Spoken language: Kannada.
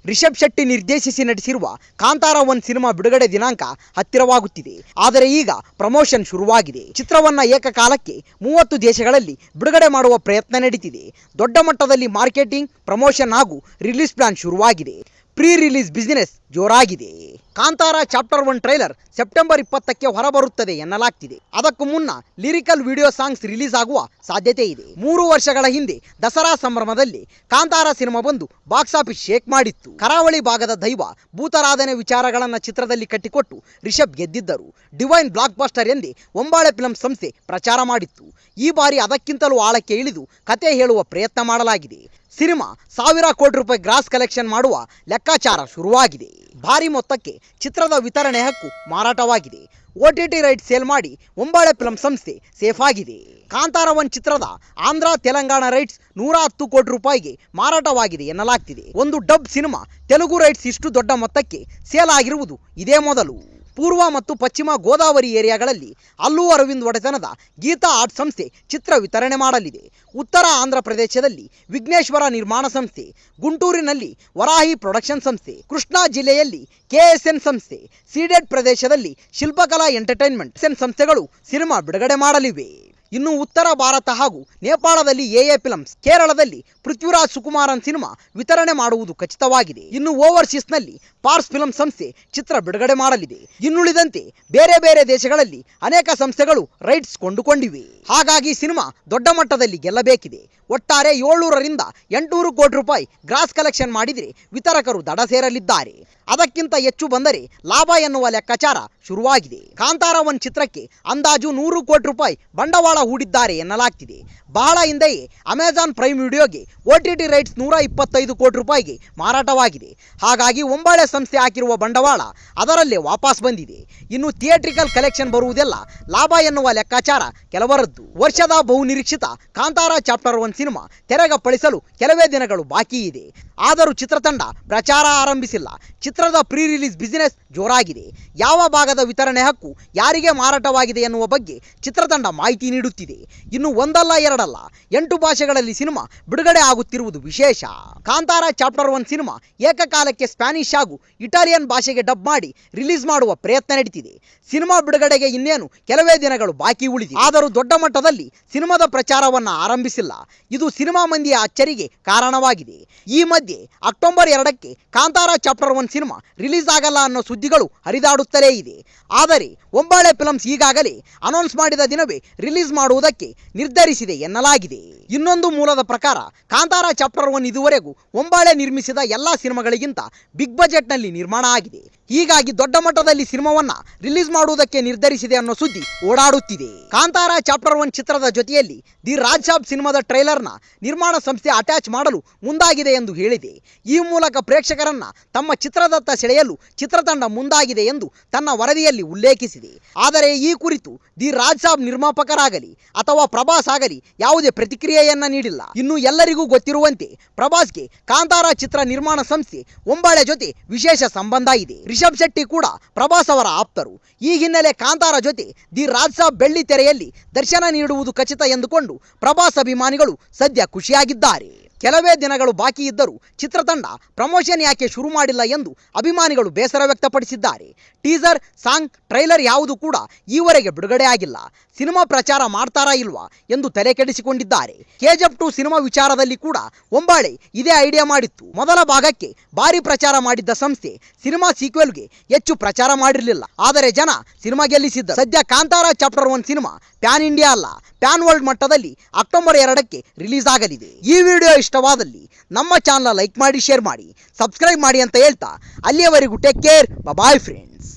ರಿಷಬ್ ಶೆಟ್ಟಿ ನಿರ್ದೇಶಿಸಿ ನಟಿಸಿರುವ ಕಾಂತಾರ 1 ಸಿನಿಮಾ ಬಿಡುಗಡೆ ದಿನಾಂಕ ಹತ್ತಿರವಾಗುತ್ತಿದೆ. ಆದರೆ ಈಗ ಪ್ರಮೋಷನ್ ಶುರುವಾಗಿದೆ. ಚಿತ್ರವನ್ನ ಏಕಕಾಲಕ್ಕೆ 30 ದೇಶಗಳಲ್ಲಿ ಬಿಡುಗಡೆ ಮಾಡುವ ಪ್ರಯತ್ನ ನಡೀತಿದೆ. ದೊಡ್ಡ ಮಟ್ಟದಲ್ಲಿ ಮಾರ್ಕೆಟಿಂಗ್, ಪ್ರಮೋಷನ್ ಹಾಗೂ ರಿಲೀಸ್ ಪ್ಲಾನ್ ಶುರುವಾಗಿದೆ. ಪ್ರೀ ರಿಲೀಸ್ ಬಿಸಿನೆಸ್ ಜೋರಾಗಿದೆ. ಕಾಂತಾರ ಚಾಪ್ಟರ್ 1 ಟ್ರೈಲರ್ ಸೆಪ್ಟೆಂಬರ್ 20ಕ್ಕೆ ಹೊರಬರುತ್ತದೆ ಎನ್ನಲಾಗ್ತಿದೆ. ಅದಕ್ಕೂ ಮುನ್ನ ಲಿರಿಕಲ್ ವಿಡಿಯೋ ಸಾಂಗ್ಸ್ ರಿಲೀಸ್ ಆಗುವ ಸಾಧ್ಯತೆ ಇದೆ. 3 ವರ್ಷಗಳ ಹಿಂದೆ ದಸರಾ ಸಂಭ್ರಮದಲ್ಲಿ ಕಾಂತಾರ ಸಿನಿಮಾ ಬಂದು ಬಾಕ್ಸ್ ಆಫೀಸ್ ಶೇಕ್ ಮಾಡಿತ್ತು. ಕರಾವಳಿ ಭಾಗದ ದೈವ ಭೂತಾರಾಧನೆ ವಿಚಾರಗಳನ್ನು ಚಿತ್ರದಲ್ಲಿ ಕಟ್ಟಿಕೊಟ್ಟು ರಿಷಬ್ ಗೆದ್ದಿದ್ದರು. ಡಿವೈನ್ ಬ್ಲಾಕ್ ಬಸ್ಟರ್ ಎಂದೇ ಒಂಬಾಳೆ ಫಿಲ್ಮ್ ಸಂಸ್ಥೆ ಪ್ರಚಾರ ಮಾಡಿತ್ತು. ಈ ಬಾರಿ ಅದಕ್ಕಿಂತಲೂ ಆಳಕ್ಕೆ ಇಳಿದು ಕತೆ ಹೇಳುವ ಪ್ರಯತ್ನ ಮಾಡಲಾಗಿದೆ. ಸಿನಿಮಾ 1000 ಕೋಟಿ ರೂಪಾಯಿ ಗ್ರಾಸ್ ಕಲೆಕ್ಷನ್ ಮಾಡುವ ಲೆಕ್ಕಾಚಾರ ಶುರುವಾಗಿದೆ. ಭಾರಿ ಮೊತ್ತಕ್ಕೆ ಚಿತ್ರದ ವಿತರಣೆ ಹಕ್ಕು ಮಾರಾಟವಾಗಿದೆ. OTT ರೈಟ್ ಸೇಲ್ ಮಾಡಿ ಒಂಬಾಳೆ ಫಿಲ್ಮ್ ಸಂಸ್ಥೆ ಸೇಫ್ ಆಗಿದೆ. ಕಾಂತಾರ 1 ಚಿತ್ರದ ಆಂಧ್ರ ತೆಲಂಗಾಣ ರೈಟ್ಸ್ 110 ಕೋಟಿ ರೂಪಾಯಿಗೆ ಮಾರಾಟವಾಗಿದೆ ಎನ್ನಲಾಗ್ತಿದೆ. ಒಂದು ಡಬ್ ಸಿನಿಮಾ ತೆಲುಗು ರೈಟ್ಸ್ ಇಷ್ಟು ದೊಡ್ಡ ಮೊತ್ತಕ್ಕೆ ಸೇಲ್ ಆಗಿರುವುದು ಇದೇ ಮೊದಲು. ಪೂರ್ವ ಮತ್ತು ಪಶ್ಚಿಮ ಗೋದಾವರಿ ಏರಿಯಾಗಳಲ್ಲಿ ಅಲ್ಲು ಅರವಿಂದ್ ಒಡೆತನದ ಗೀತಾ ಆರ್ಟ್ ಸಂಸ್ಥೆ ಚಿತ್ರ ವಿತರಣೆ ಮಾಡಲಿದೆ. ಉತ್ತರ ಆಂಧ್ರ ಪ್ರದೇಶದಲ್ಲಿ ವಿಘ್ನೇಶ್ವರ ನಿರ್ಮಾಣ ಸಂಸ್ಥೆ, ಗುಂಟೂರಿನಲ್ಲಿ ವರಾಹಿ ಪ್ರೊಡಕ್ಷನ್ ಸಂಸ್ಥೆ, ಕೃಷ್ಣಾ ಜಿಲ್ಲೆಯಲ್ಲಿ KSN ಸಂಸ್ಥೆ, ಸೀಡೆಡ್ ಪ್ರದೇಶದಲ್ಲಿ ಶಿಲ್ಪಕಲಾ ಎಂಟರ್ಟೈನ್ಮೆಂಟ್ ಸಂಸ್ಥೆಗಳು ಸಿನಿಮಾ ಬಿಡುಗಡೆ ಮಾಡಲಿವೆ. ಇನ್ನು ಉತ್ತರ ಭಾರತ ಹಾಗೂ ನೇಪಾಳದಲ್ಲಿ AA ಫಿಲ್ಮ್ಸ್, ಕೇರಳದಲ್ಲಿ ಪೃಥ್ವಿರಾಜ್ ಸುಕುಮಾರನ್ ಸಿನಿಮಾ ವಿತರಣೆ ಮಾಡುವುದು ಖಚಿತವಾಗಿದೆ. ಇನ್ನು ಓವರ್ಸೀಸ್ನಲ್ಲಿ ಪಾರ್ಸ್ ಫಿಲ್ಮ್ ಸಂಸ್ಥೆ ಚಿತ್ರ ಬಿಡುಗಡೆ ಮಾಡಲಿದೆ. ಇನ್ನುಳಿದಂತೆ ಬೇರೆ ಬೇರೆ ದೇಶಗಳಲ್ಲಿ ಅನೇಕ ಸಂಸ್ಥೆಗಳು ರೈಟ್ಸ್ ಕೊಂಡುಕೊಂಡಿವೆ. ಹಾಗಾಗಿ ಸಿನಿಮಾ ದೊಡ್ಡ ಮಟ್ಟದಲ್ಲಿ ಗೆಲ್ಲಬೇಕಿದೆ. ಒಟ್ಟಾರೆ 700 ರಿಂದ 800 ಕೋಟಿ ರೂಪಾಯಿ ಗ್ರಾಸ್ ಕಲೆಕ್ಷನ್ ಮಾಡಿದರೆ ವಿತರಕರು ದಡ ಸೇರಲಿದ್ದಾರೆ. ಅದಕ್ಕಿಂತ ಹೆಚ್ಚು ಬಂದರೆ ಲಾಭ ಎನ್ನುವ ಲೆಕ್ಕಾಚಾರ ಶುರುವಾಗಿದೆ. ಕಾಂತಾರ 1 ಚಿತ್ರಕ್ಕೆ ಅಂದಾಜು 100 ಕೋಟಿ ರೂಪಾಯಿ ಬಂಡವಾಳ ಹೂಡಿದ್ದಾರೆ ಎನ್ನಲಾಗ್ತಿದೆ. ಬಹಳ ಹಿಂದೆಯೇ ಅಮೆಜಾನ್ ಪ್ರೈಮ್ ವಿಡಿಯೋಗೆ OTT ರೈಟ್ಸ್ 125 ಕೋಟಿ ರೂಪಾಯಿಗೆ ಮಾರಾಟವಾಗಿದೆ. ಹಾಗಾಗಿ ಒಂಬಾಳೆ ಸಂಸ್ಥೆ ಹಾಕಿರುವ ಬಂಡವಾಳ ಅದರಲ್ಲೇ ವಾಪಸ್ ಬಂದಿದೆ. ಇನ್ನು ಥಿಯೇಟ್ರಿಕಲ್ ಕಲೆಕ್ಷನ್ ಬರುವುದೆಲ್ಲ ಲಾಭ ಎನ್ನುವ ಲೆಕ್ಕಾಚಾರ ಕೆಲವರದ್ದು. ವರ್ಷದ ಬಹುನಿರೀಕ್ಷಿತ ಕಾಂತಾರ ಚಾಪ್ಟರ್ 1 ಸಿನಿಮಾ ತೆರೆಗಪ್ಪಳಿಸಲು ಕೆಲವೇ ದಿನಗಳು ಬಾಕಿ ಇದೆ. ಆದರೂ ಚಿತ್ರತಂಡ ಪ್ರಚಾರ ಆರಂಭಿಸಿಲ್ಲ. ಚಿತ್ರದ ಪ್ರೀ ರಿಲೀಸ್ ಬಿಸಿನೆಸ್ ಜೋರಾಗಿದೆ. ಯಾವ ಭಾಗದ ವಿತರಣೆ ಹಕ್ಕು ಯಾರಿಗೆ ಮಾರಾಟವಾಗಿದೆ ಎನ್ನುವ ಬಗ್ಗೆ ಚಿತ್ರತಂಡ ಮಾಹಿತಿ ನೀಡುತ್ತಿದೆ. ಇನ್ನು ಒಂದಲ್ಲ ಎರಡಲ್ಲ 8 ಭಾಷೆಗಳಲ್ಲಿ ಸಿನಿಮಾ ಬಿಡುಗಡೆ ಆಗುತ್ತಿರುವುದು ವಿಶೇಷ. ಕಾಂತಾರ ಚಾಪ್ಟರ್ 1 ಸಿನಿಮಾ ಏಕಕಾಲಕ್ಕೆ ಸ್ಪ್ಯಾನಿಷ್ ಹಾಗೂ ಇಟಾಲಿಯನ್ ಭಾಷೆಗೆ ಡಬ್ ಮಾಡಿ ರಿಲೀಸ್ ಮಾಡುವ ಪ್ರಯತ್ನ ನಡೀತಿದೆ. ಸಿನಿಮಾ ಬಿಡುಗಡೆಗೆ ಇನ್ನೇನು ಕೆಲವೇ ದಿನಗಳು ಬಾಕಿ ಉಳಿದಿದೆ. ಆದರೂ ದೊಡ್ಡ ಮಟ್ಟದಲ್ಲಿ ಸಿನಿಮಾದ ಪ್ರಚಾರವನ್ನು ಆರಂಭಿಸಿಲ್ಲ. ಇದು ಸಿನಿಮಾ ಮಂದಿಯ ಅಚ್ಚರಿಗೆ ಕಾರಣವಾಗಿದೆ. ಈ ಮಧ್ಯೆ ಅಕ್ಟೋಬರ್ 2ಕ್ಕೆ ಕಾಂತಾರ ಚಾಪ್ಟರ್ 1 ಸಿನಿಮಾ ರಿಲೀಸ್ ಆಗಲ್ಲ ಅನ್ನೋ ಸುದ್ದಿಗಳು ಹರಿದಾಡುತ್ತಲೇ ಇದೆ. ಆದರೆ ಒಂಬಾಳೆ ಫಿಲ್ಮ್ಸ್ ಈಗಾಗಲೇ ಅನೌನ್ಸ್ ಮಾಡಿದ ದಿನವೇ ರಿಲೀಸ್ ಮಾಡುವುದಕ್ಕೆ ನಿರ್ಧರಿಸಿದೆ ಎನ್ನಲಾಗಿದೆ. ಇನ್ನೊಂದು ಮೂಲದ ಪ್ರಕಾರ ಕಾಂತಾರ ಚಾಪ್ಟರ್ 1 ಇದುವರೆಗೂ ಒಂಬಾಳೆ ನಿರ್ಮಿಸಿದ ಎಲ್ಲಾ ಸಿನಿಮಾಗಳಿಗಿಂತ ಬಿಗ್ ಬಜೆಟ್ ನಲ್ಲಿ ನಿರ್ಮಾಣ ಆಗಿದೆ. ಹೀಗಾಗಿ ದೊಡ್ಡ ಮಟ್ಟದಲ್ಲಿ ಸಿನಿಮಾವನ್ನ ರಿಲೀಸ್ ಮಾಡುವುದಕ್ಕೆ ನಿರ್ಧರಿಸಿದೆ ಅನ್ನೋ ಸುದ್ದಿ ಓಡಾಡುತ್ತಿದೆ. ಕಾಂತಾರ ಚಾಪ್ಟರ್ 1 ಚಿತ್ರದ ಜೊತೆಯಲ್ಲಿ ದಿ ರಾಜ್ ಸಾಬ್ ಸಿನಿಮಾದ ಟ್ರೈಲರ್ನ ನಿರ್ಮಾಣ ಸಂಸ್ಥೆ ಅಟ್ಯಾಚ್ ಮಾಡಲು ಮುಂದಾಗಿದೆ ಎಂದು ಹೇಳಿದೆ. ಈ ಮೂಲಕ ಪ್ರೇಕ್ಷಕರನ್ನ ತಮ್ಮ ಚಿತ್ರದತ್ತ ಸೆಳೆಯಲು ಚಿತ್ರತಂಡ ಮುಂದಾಗಿದೆ ಎಂದು ತನ್ನ ವರದಿಯಲ್ಲಿ ಉಲ್ಲೇಖಿಸಿದೆ. ಆದರೆ ಈ ಕುರಿತು ದಿ ರಾಜ್ ಸಾಬ್ ನಿರ್ಮಾಪಕರಾಗಲಿ ಅಥವಾ ಪ್ರಭಾಸ್ ಆಗಲಿ ಯಾವುದೇ ಪ್ರತಿಕ್ರಿಯೆಯನ್ನ ನೀಡಿಲ್ಲ. ಇನ್ನು ಎಲ್ಲರಿಗೂ ಗೊತ್ತಿರುವಂತೆ ಪ್ರಭಾಸ್ಗೆ ಕಾಂತಾರ ಚಿತ್ರ ನಿರ್ಮಾಣ ಸಂಸ್ಥೆ ಒಂಬಾಳೆ ಜೊತೆ ವಿಶೇಷ ಸಂಬಂಧ ಇದೆ. ರಿಷಬ್ ಶೆಟ್ಟಿ ಕೂಡ ಪ್ರಭಾಸ್ ಅವರ ಆಪ್ತರು. ಈ ಹಿನ್ನೆಲೆ ಕಾಂತಾರ ಜೊತೆ ದಿ ರಾಜ್ ಸಾಬ್ ಬೆಳ್ಳಿ ತೆರೆಯಲ್ಲಿ ದರ್ಶನ ನೀಡುವುದು ಖಚಿತ ಎಂದುಕೊಂಡು ಪ್ರಭಾಸ್ ಅಭಿಮಾನಿಗಳು ಸದ್ಯ ಖುಷಿಯಾಗಿದ್ದಾರೆ. ಕೆಲವೇ ದಿನಗಳು ಬಾಕಿ ಇದ್ದರೂ ಚಿತ್ರತಂಡ ಪ್ರಮೋಷನ್ ಯಾಕೆ ಶುರು ಮಾಡಿಲ್ಲ ಎಂದು ಅಭಿಮಾನಿಗಳು ಬೇಸರ ವ್ಯಕ್ತಪಡಿಸಿದ್ದಾರೆ. ಟೀಸರ್, ಸಾಂಗ್, ಟ್ರೈಲರ್ ಯಾವುದು ಕೂಡ ಈವರೆಗೆ ಬಿಡುಗಡೆ ಆಗಿಲ್ಲ. ಸಿನಿಮಾ ಪ್ರಚಾರ ಮಾಡ್ತಾರಾ ಇಲ್ವಾ ಎಂದು ತಲೆ ಕೆಡಿಸಿಕೊಂಡಿದ್ದಾರೆ. KGF 2 ಸಿನಿಮಾ ವಿಚಾರದಲ್ಲಿ ಕೂಡ ಒಂಬಾಳೆ ಇದೇ ಐಡಿಯಾ ಮಾಡಿತ್ತು. ಮೊದಲ ಭಾಗಕ್ಕೆ ಭಾರಿ ಪ್ರಚಾರ ಮಾಡಿದ್ದ ಸಂಸ್ಥೆ ಸಿನಿಮಾ ಸೀಕ್ವೆಲ್ಗೆ ಹೆಚ್ಚು ಪ್ರಚಾರ ಮಾಡಿರಲಿಲ್ಲ. ಆದರೆ ಜನ ಸಿನಿಮಾ ಗೆಲ್ಲಿಸಿದ್ದ. ಸದ್ಯ Kantara chapter 1 cinema PAN India ಅಲ್ಲ, ಪ್ಯಾನ್ ವರ್ಲ್ಡ್ ಮಟ್ಟದಲ್ಲಿ ಅಕ್ಟೋಬರ್ 2ಕ್ಕೆ ರಿಲೀಸ್ ಆಗಲಿದೆ. ಈ ವಿಡಿಯೋ ಇಷ್ಟವಾದಲ್ಲಿ ನಮ್ಮ ಚಾನಲ್ ಲೈಕ್ ಮಾಡಿ, ಶೇರ್ ಮಾಡಿ, ಸಬ್ಸ್ಕ್ರೈಬ್ ಮಾಡಿ ಅಂತ ಹೇಳ್ತಾ ಅಲ್ಲಿಯವರೆಗೂ ಟೇಕ್ ಕೇರ್, ಬಾಯ್ ಫ್ರೆಂಡ್ಸ್.